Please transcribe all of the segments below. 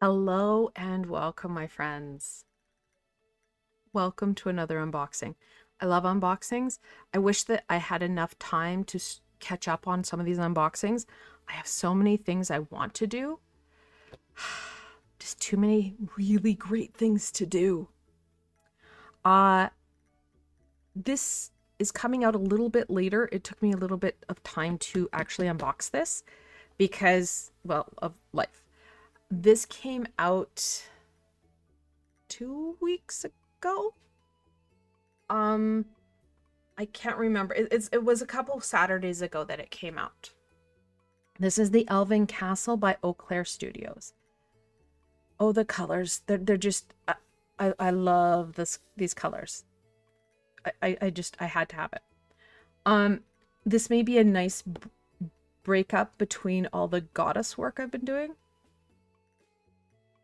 Hello and welcome, my friends. Welcome to another unboxing. I love unboxings. I wish that I had enough time to catch up on some of these unboxings. I have so many things I want to do. Just too many really great things to do. This is coming out a little bit later. It took me a little bit of time to actually unbox this because, well, of life. This came out 2 weeks ago. I can't remember. It was a couple Saturdays ago that it came out. This is the Elven Castle by Eau Claire Studios. Oh, the colors. They're just I love these colors. I had to have it. This may be a nice breakup between all the goddess work I've been doing.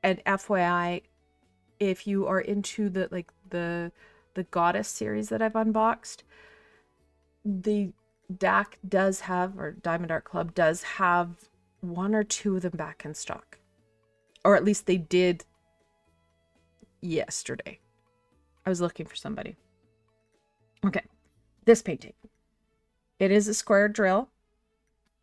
And FYI, if you are into the goddess series that I've unboxed, the DAC does have, or Diamond Art Club does have, one or two of them back in stock. Or at least they did yesterday. I was looking for somebody. Okay, this painting. It is a square drill.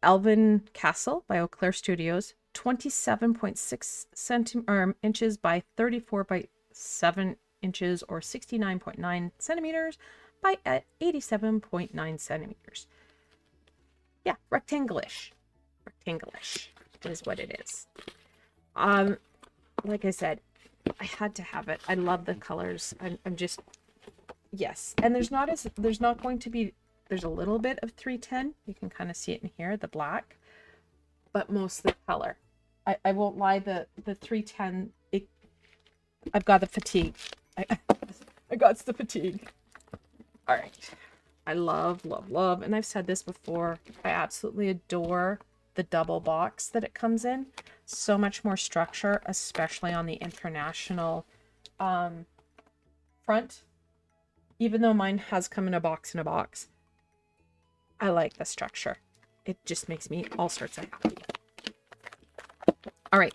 Elven Castle by Eau Claire Studios. 27.6 inches by 34.7 inches, or 69.9 centimeters by 87.9 centimeters. Yeah, rectangle-ish. Rectangle-ish is what it is. Like I said, I had to have it. I love the colors. I'm just, yes. And there's not going to be, there's a little bit of 310. You can kind of see it in here, the black, but most of the color. I won't lie, the 310, I've got the fatigue. I got the fatigue. All right. I love, love, love, and I've said this before, I absolutely adore the double box that it comes in. So much more structure, especially on the international front. Even though mine has come in a box, I like the structure. It just makes me all sorts of happy. All right.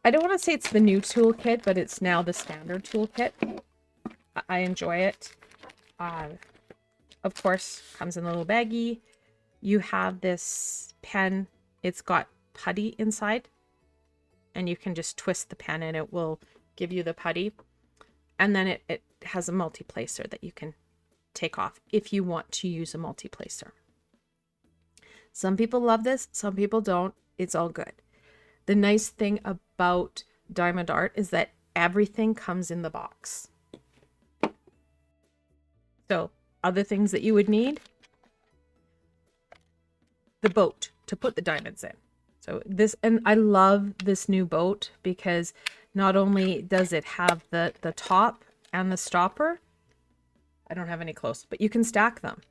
I don't want to say it's the new toolkit, but it's now the standard toolkit. I enjoy it. Of course, comes in a little baggie. You have this pen. It's got putty inside, and you can just twist the pen and it will give you the putty. And then it has a multi-placer that you can take off if you want to use a multi-placer. Some people love this, some people don't. It's all good. The nice thing about Diamond Art is that everything comes in the box. So, other things that you would need: the boat to put the diamonds in. So this, and I love this new boat because not only does it have the top and the stopper, I don't have any close, but you can stack them.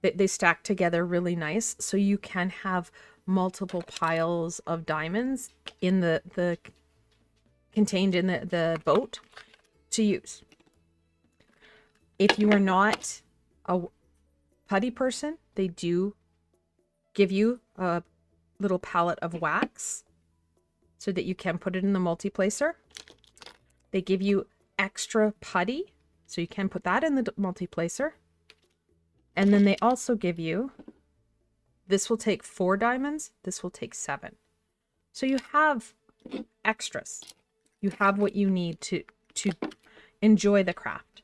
They stack together really nice, so you can have multiple piles of diamonds in the contained in the boat to use. If you are not a putty person, they do give you a little palette of wax so that you can put it in the multi-placer. They give you extra putty, so you can put that in the multi-placer. And then they also give you, this will take 4 diamonds, this will take 7. So you have extras. You have what you need to enjoy the craft.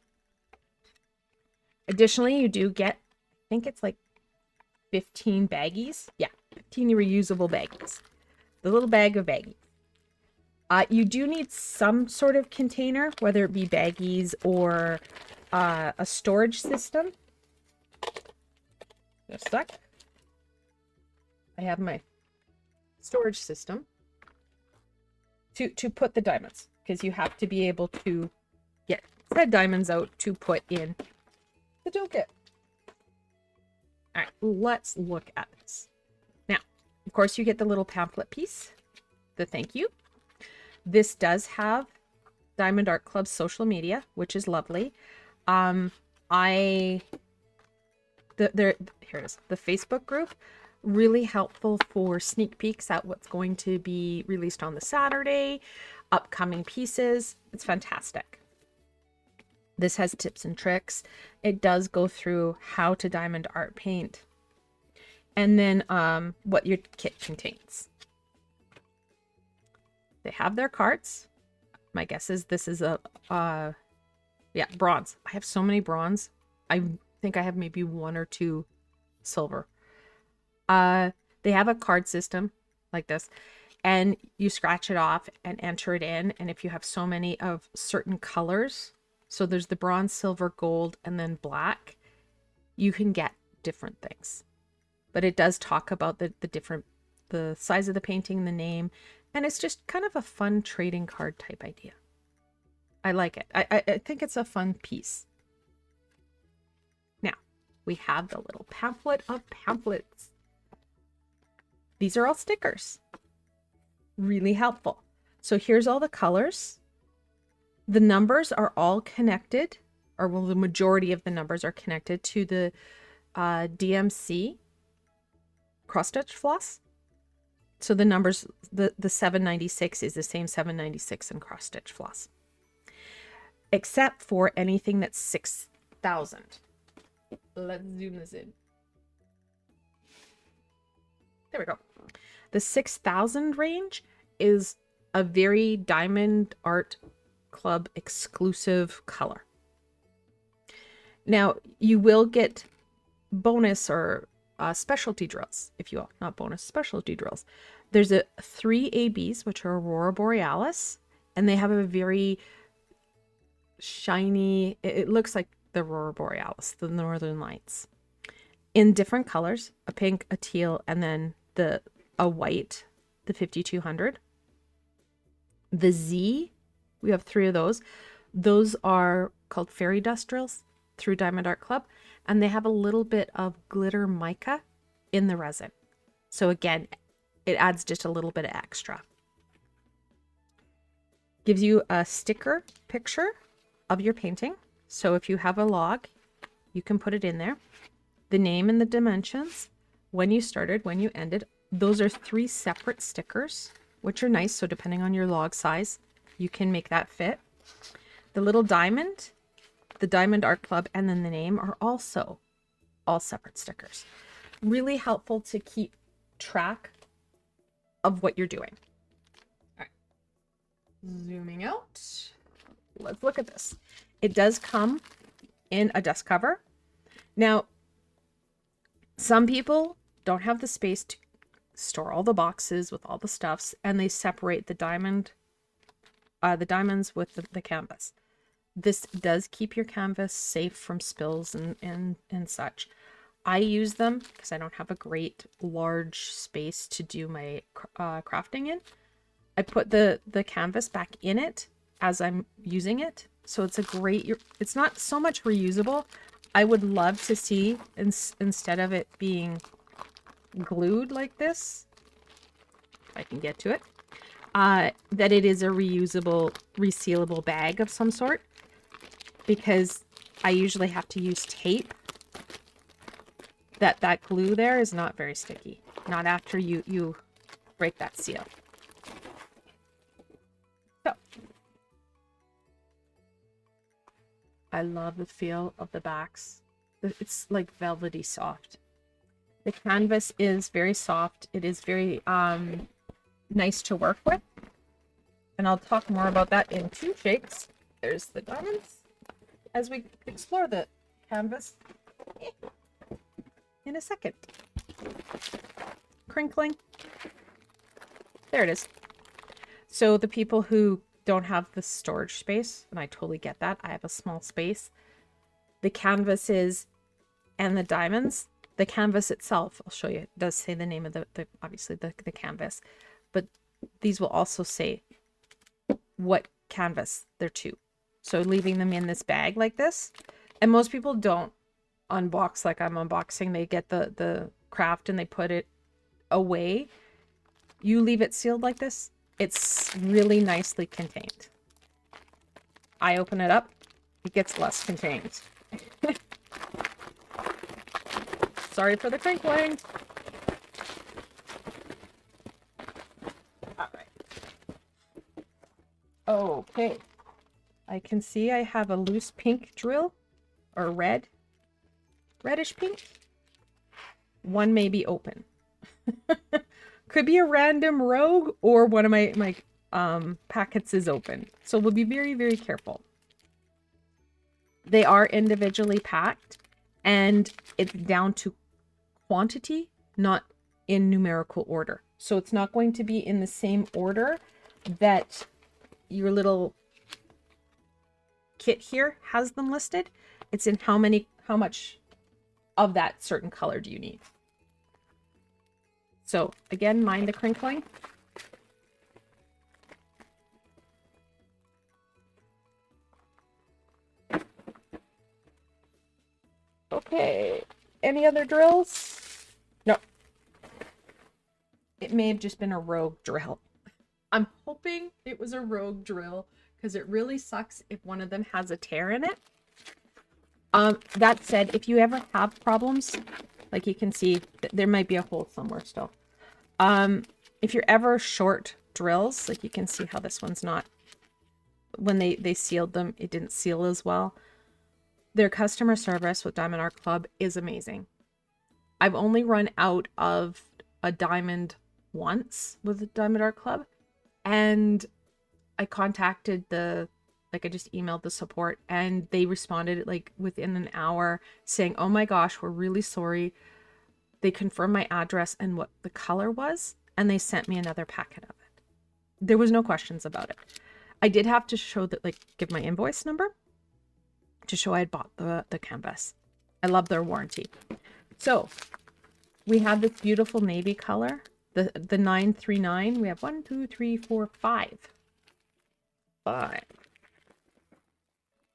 Additionally, you do get, I think it's like 15 baggies. Yeah, 15 reusable baggies. The little bag of baggies. You do need some sort of container, whether it be baggies or a storage system. Just a sec. I have my storage system to put the diamonds, because you have to be able to get said diamonds out to put in the toolkit. All right, let's look at this. Now, of course, you get the little pamphlet piece, the thank you. This does have Diamond Art Club's social media, which is lovely. Here it is, the Facebook group. Really helpful for sneak peeks at what's going to be released on the Saturday, upcoming pieces. It's fantastic. This has tips and tricks. It does go through how to diamond art paint, and then what your kit contains. They have their carts. My guess is this is a yeah, bronze. I have so many bronze. I think I have maybe 1 or 2 silver. They have a card system like this, and you scratch it off and enter it in. And if you have so many of certain colors, so there's the bronze, silver, gold, and then black, you can get different things. But it does talk about the size of the painting, the name, and it's just kind of a fun trading card type idea. I like it. I think it's a fun piece. Now, we have the little pamphlet of pamphlets. These are all stickers. Really helpful. So here's all the colors. The numbers are all connected, or well, the majority of the numbers are connected to the DMC cross-stitch floss. So the numbers, the 796 is the same 796 in cross-stitch floss, except for anything that's 6,000. Let's zoom this in. There we go. The 6,000 range is a very Diamond Art Club exclusive color. Now, you will get bonus or specialty drills, if you will. Not bonus, specialty drills. There's 3 ABs, which are Aurora Borealis, and they have a very shiny, it looks like the Aurora Borealis, the Northern Lights, in different colors, a pink, a teal, and then a white, the 5200. The Z, we have 3 of those. Those are called fairy dust drills through Diamond Art Club, and they have a little bit of glitter mica in the resin. So again, it adds just a little bit of extra. Gives you a sticker picture of your painting. So if you have a log, you can put it in there. The name and the dimensions, when you started, when you ended. Those are 3 separate stickers, which are nice. So depending on your log size, you can make that fit. The little diamond, the Diamond Art Club, and then the name are also all separate stickers. Really helpful to keep track of what you're doing. All right. Zooming out. Let's look at this. It does come in a dust cover. Now, some people don't have the space to store all the boxes with all the stuffs, and they separate the diamonds with the canvas. This does keep your canvas safe from spills and such. I use them because I don't have a great large space to do my crafting in. I put the canvas back in it as I'm using it. So it's a great, it's not so much reusable. I would love to see, instead of it being glued like this, if I can get to it, that it is a reusable, resealable bag of some sort, because I usually have to use tape. That glue there is not very sticky. Not after you break that seal. So, I love the feel of the backs. It's like velvety soft. The canvas is very soft. It is very nice to work with. And I'll talk more about that in 2 shakes. There's the diamonds as we explore the canvas in a second. Crinkling. There it is. So the people who don't have the storage space, and I totally get that. I have a small space. The canvases and the diamonds, the canvas itself, I'll show you, it does say the name of the obviously the canvas, but these will also say what canvas they're to. So leaving them in this bag like this, and most people don't unbox like I'm unboxing. They get the craft and they put it away. You leave it sealed like this, it's really nicely contained. I open it up, it gets less contained. Sorry for the crinkling. Okay. I can see I have a loose pink drill, or reddish pink. One may be open. Could be a random rogue, or one of my packets is open. So we'll be very, very careful. They are individually packed, and it's down to quantity, not in numerical order. So it's not going to be in the same order that your little kit here has them listed. It's in how much of that certain color do you need. So again, mind the crinkling. Okay, any other drills? No. It may have just been a rogue drill. I'm hoping it was a rogue drill because it really sucks if one of them has a tear in it. That said, if you ever have problems, like you can see, there might be a hole somewhere still. If you're ever short drills, like you can see how this one's not, when they sealed them, it didn't seal as well. Their customer service with Diamond Art Club is amazing. I've only run out of a diamond once with the Diamond Art Club, and I contacted I just emailed the support, and they responded like within an hour saying, oh my gosh, we're really sorry. They confirmed my address and what the color was, and they sent me another packet of it. There was no questions about it. I did have to show that, give my invoice number to show I had bought the canvas. I love their warranty. So we have this beautiful navy color, the 939. We have 1, 2, 3, 4, 5.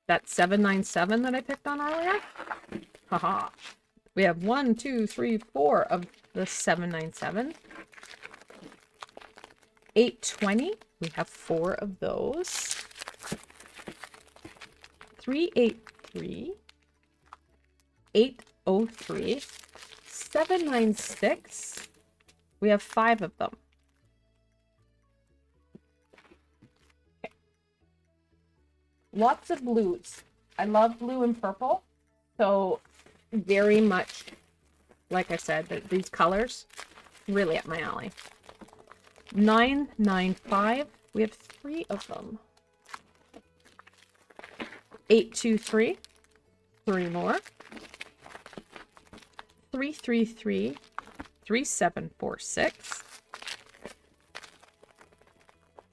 That 797 that I picked on earlier. Haha. We have 1, 2, 3, 4 of the 797. 820. We have 4 of those. 383. 803. 796. We have 5 of them. Okay. Lots of blues. I love blue and purple. So very much, like I said, these colors really up my alley. 995. We have 3 of them. 823. 3 more. 333. 3746.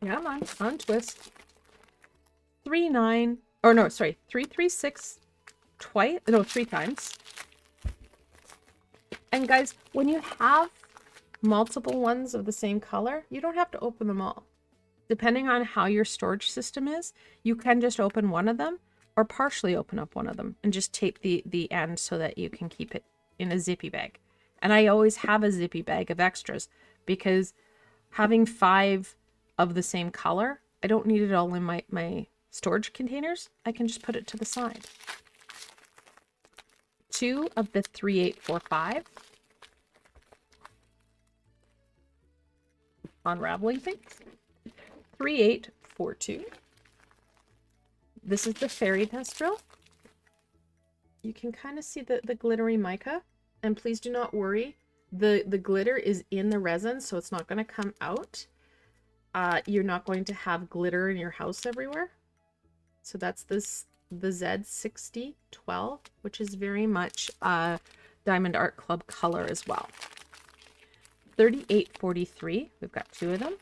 Yeah, man, untwist. 336 twice. No, 3 times. And guys, when you have multiple ones of the same color, you don't have to open them all. Depending on how your storage system is, you can just open one of them or partially open up one of them and just tape the end so that you can keep it in a zippy bag. And I always have a zippy bag of extras because having 5 of the same color, I don't need it all in my storage containers. I can just put it to the side. 2 of the 3845. Unraveling things. 3842. This is the fairy dust drill. You can kind of see the glittery mica. And please do not worry. The glitter is in the resin, so it's not going to come out. You're not going to have glitter in your house everywhere. So that's the Z6012, which is very much Diamond Art Club color as well. 3843, we've got 2 of them.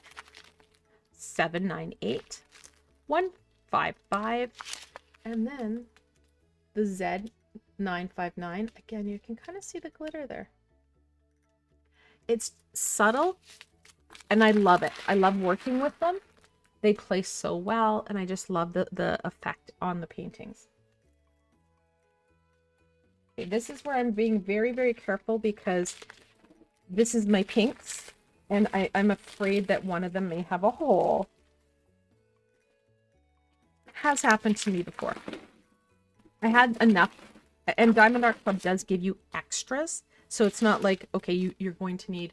798, 155, and then the Z959. Again, you can kind of see the glitter there. It's subtle, and I love it. I love working with them. They play so well, and I just love the effect on the paintings. Okay, this is where I'm being very, very careful because this is my pinks, and I'm afraid that one of them may have a hole. Has happened to me before. I had enough, and Diamond Art Club does give you extras, so it's not like, okay, you're going to need,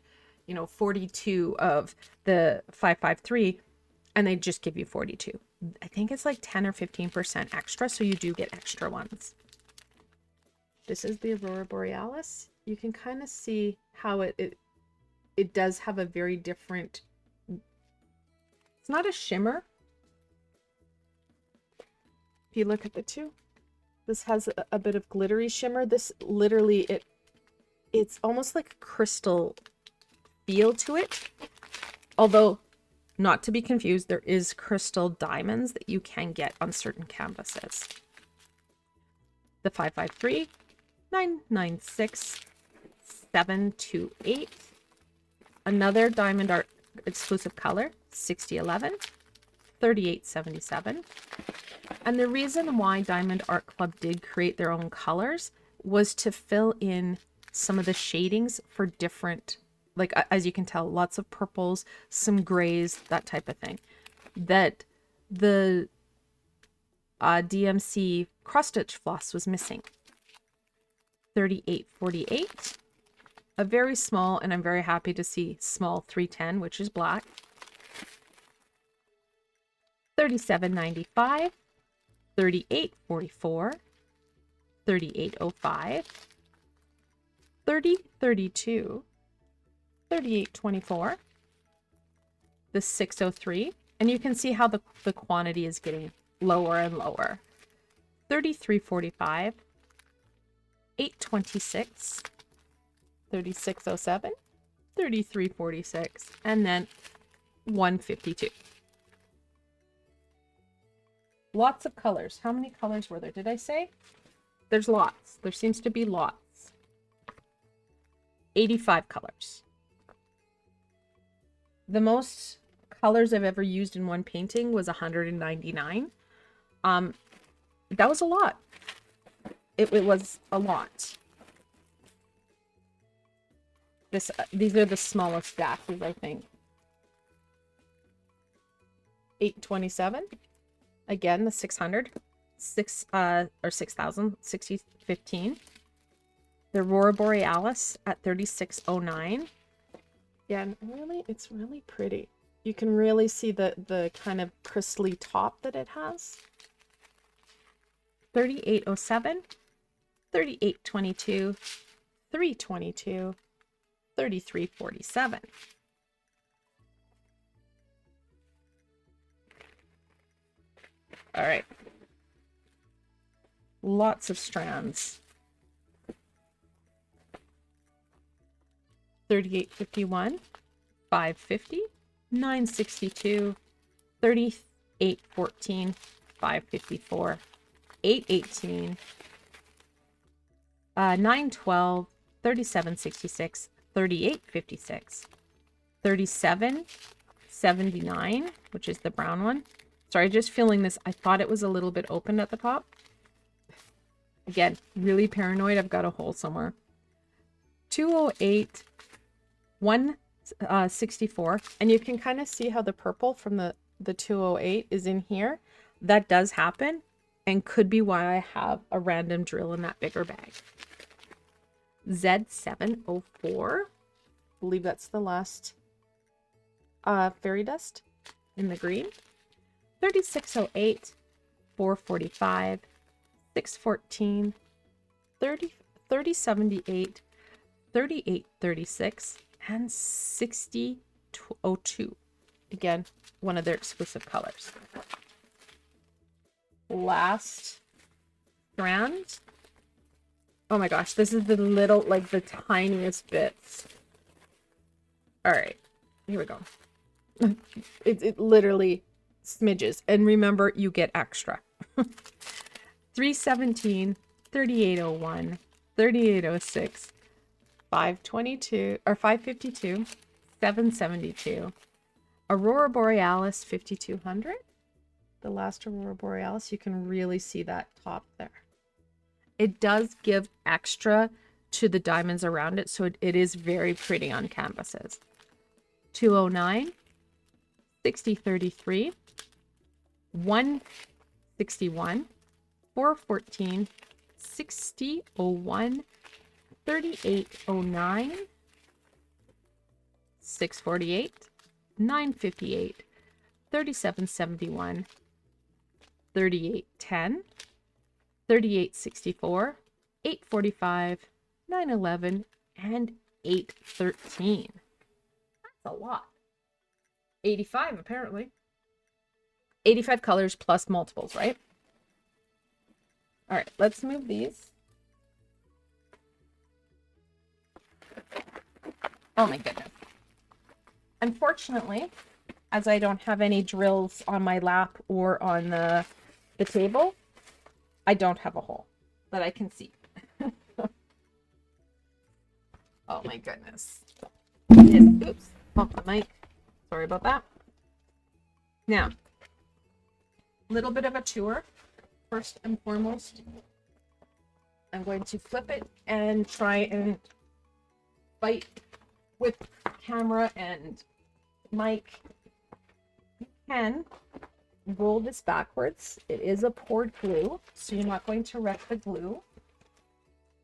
42 of the 553, and they just give you 42. I think it's like 10 or 15% extra, so you do get extra ones. This is the Aurora Borealis. You can kind of see how it does have a very different, it's not a shimmer. If you look at the two, this has a bit of glittery shimmer. This literally, it's almost like a crystal feel to it. Although, not to be confused, there is crystal diamonds that you can get on certain canvases. The 553, 996, 728. Another diamond art exclusive color, 6011, 3877. And the reason why Diamond Art Club did create their own colors was to fill in some of the shadings for different, like as you can tell, lots of purples, some grays, that type of thing. That the DMC cross stitch floss was missing. 3848. A very small, and I'm very happy to see small 310, which is black. 3795. 3844, 3805, 3032, 3824, the 603, and you can see how the quantity is getting lower and lower. 3345, 826, 3607, 3346, and then 152. Lots of colors. How many colors were there? Did I say? There's lots. There seems to be lots. 85 colors. The most colors I've ever used in one painting was 199. That was a lot. It was a lot. These are the smallest dashes, I think. 827. Again, the 600, 6,000, 6015. The Aurora Borealis at 3609. Again, really, it's really pretty. You can really see the kind of crystally top that it has. 3807, 3822, 322, 3347. All right. Lots of strands. 3851, 550, 962, 3814, 554, 818, 912, 3766, 3856, 3779, which is the brown one. Sorry, just feeling this. I thought it was a little bit open at the top. Again, really paranoid. I've got a hole somewhere. 208, 164. And you can kind of see how the purple from the 208 is in here. That does happen and could be why I have a random drill in that bigger bag. Z704. I believe that's the last fairy dust in the green. 3608, 445, 614, 3078, 3836, and 6002. Again, one of their exclusive colors. Last strand. Oh my gosh, this is the little, like the tiniest bits. All right, here we go. It literally smidges, and remember, you get extra. 317, 3801, 3806, 522 or 552, 772, Aurora Borealis 5200. The last Aurora Borealis, you can really see that top there. It does give extra to the diamonds around it, so it is very pretty on canvases. 209, 6033, 161, 414, 6001, 3809, 648, 958, 3771, 3810, 3864, 845, 911, and 813. That's a lot. 85 apparently. 85 colors plus multiples, right? All right, let's move these. Oh my goodness. Unfortunately, as I don't have any drills on my lap or on the table, I don't have a hole that I can see. Oh my goodness. Oops, bump the mic. Sorry about that. Now, a little bit of a tour. First and foremost, I'm going to flip it and try and fight with camera and mic. You can roll this backwards. It is a poured glue, so you're not going to wreck the glue,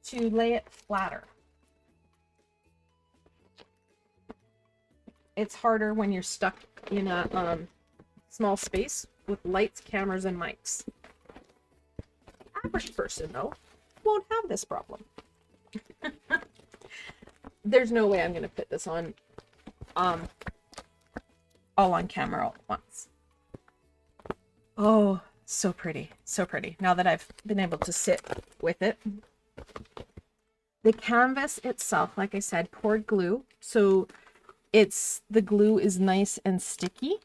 to lay it flatter. It's harder when you're stuck in a small space with lights, cameras, and mics. Average person, though, won't have this problem. There's no way I'm going to fit this on all on camera all at once. Oh, so pretty. So pretty. Now that I've been able to sit with it. The canvas itself, like I said, poured glue. So the glue is nice and sticky.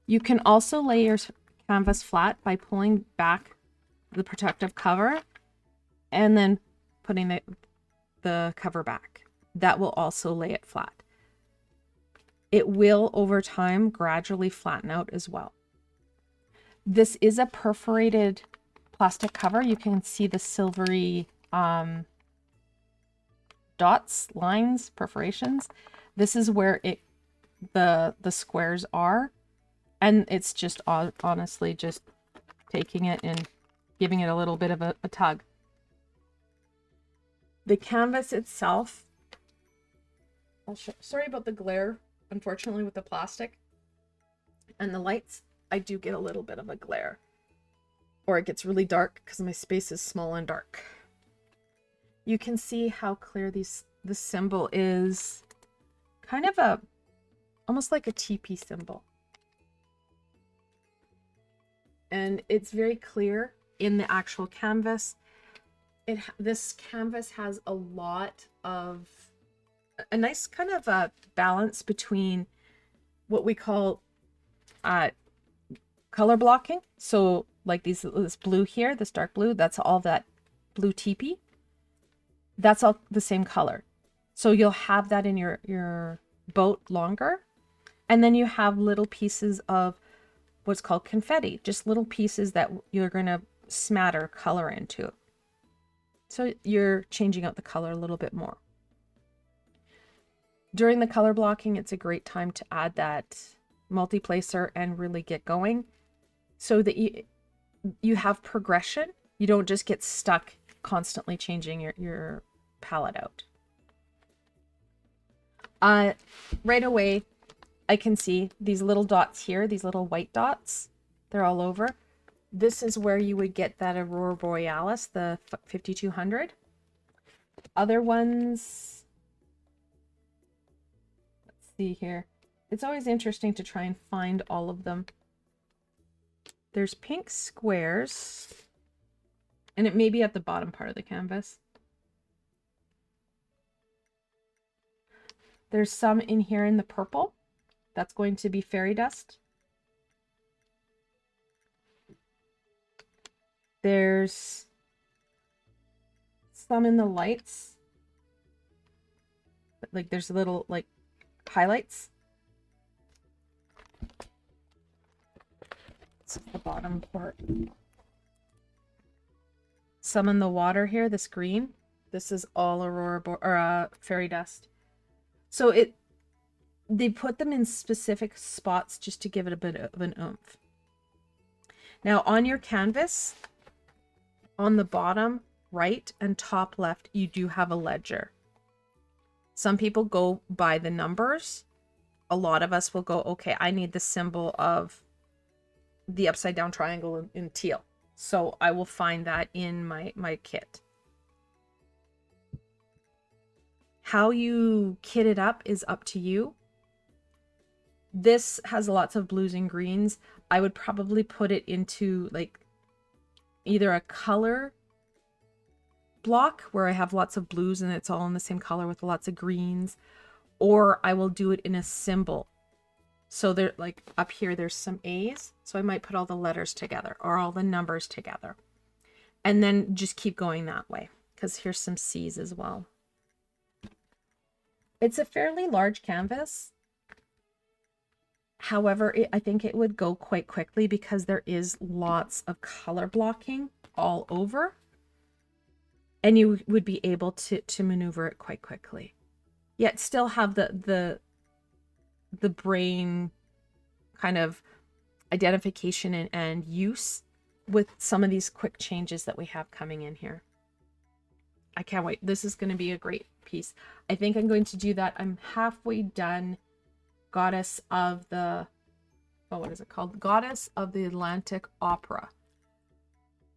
You can also lay your canvas flat by pulling back the protective cover and then putting the cover back. That will also lay it flat. It will, over time, gradually flatten out as well. This is a perforated plastic cover. You can see the silvery dots, lines, perforations. This is where the squares are. And it's just honestly just taking it and giving it a little bit of a tug. The canvas itself, sorry about the glare, unfortunately, with the plastic and the lights, I do get a little bit of a glare. Or it gets really dark because my space is small and dark. You can see how clear the symbol is kind of almost like a TP symbol. And it's very clear in the actual canvas. This canvas has a lot of a nice kind of a balance between what we call color blocking. So like this blue here, this dark blue, that's all that blue teepee. That's all the same color. So you'll have that in your boat longer. And then you have little pieces of what's called confetti, just little pieces that you're going to smatter color into. So you're changing out the color a little bit more. During the color blocking, it's a great time to add that multi-placer and really get going so that you have progression. You don't just get stuck constantly changing your palette out. Right away, I can see these little dots here, these little white dots. They're all over. This is where you would get that Aurora Borealis, the 5200. Other ones, let's see here. It's always interesting to try and find all of them. There's pink squares, and it may be at the bottom part of the canvas. There's some in here in the purple. That's going to be fairy dust. There's some in the lights. Like there's little like highlights. This is the bottom part. Some in the water here, this green. This is all fairy dust. So they put them in specific spots just to give it a bit of an oomph. Now on your canvas, on the bottom right and top left, you do have a ledger. Some people go by the numbers. A lot of us will go, okay, I need the symbol of the upside down triangle in teal. So I will find that in my kit. How you kit it up is up to you. This has lots of blues and greens. I would probably put it into like either a color block where I have lots of blues and it's all in the same color with lots of greens, or I will do it in a symbol. So there, like up here, there's some A's. So I might put all the letters together or all the numbers together and then just keep going that way, because here's some C's as well. It's a fairly large canvas. However, I think it would go quite quickly because there is lots of color blocking all over, and you would be able to maneuver it quite quickly, yet still have the brain kind of identification and use with some of these quick changes that we have coming in here. I can't wait. This is going to be a great piece. I think I'm going to do that. I'm halfway done Goddess of the, oh, what is it called? Goddess of the Atlantic Opera.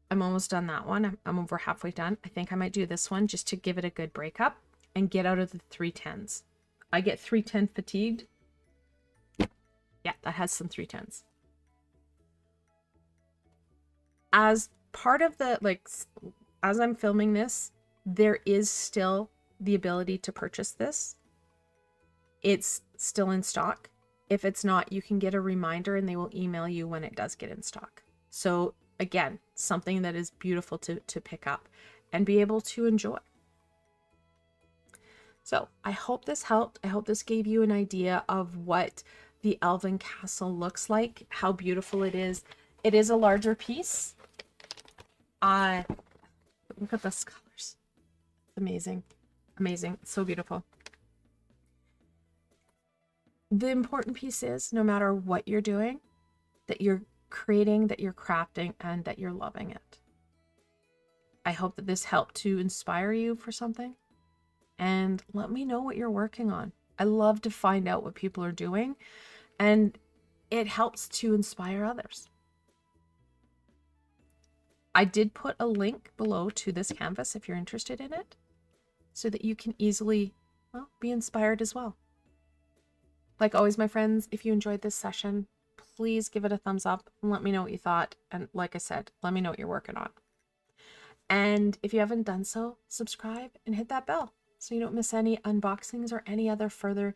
I'm almost done that one. I'm over halfway done. I think I might do this one just to give it a good breakup and get out of the 310s. I get 310 fatigued. Yeah, that has some 310s. As part of the, like, as I'm filming this, there is still the ability to purchase this. It's still in stock. If it's not, you can get a reminder and they will email you when it does get in stock. So again, something that is beautiful to pick up and be able to enjoy. So I hope this helped. I hope this gave you an idea of what the Elven Castle looks like, how beautiful it is. It is a larger piece. Look at those colors. It's amazing. Amazing. It's so beautiful. The important piece is, no matter what you're doing, that you're creating, that you're crafting, and that you're loving it. I hope that this helped to inspire you for something, and let me know what you're working on. I love to find out what people are doing, and it helps to inspire others. I did put a link below to this canvas if you're interested in it, so that you can easily, well, be inspired as well. Like always, my friends, if you enjoyed this session, please give it a thumbs up and let me know what you thought. And like I said, let me know what you're working on. And if you haven't done so, subscribe and hit that bell so you don't miss any unboxings or any other further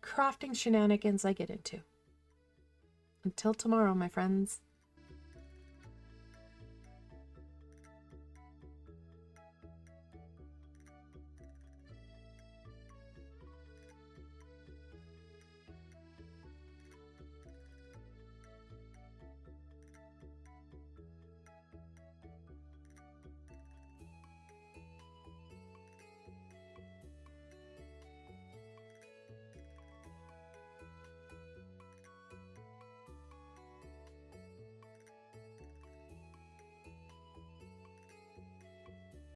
crafting shenanigans I get into. Until tomorrow, my friends.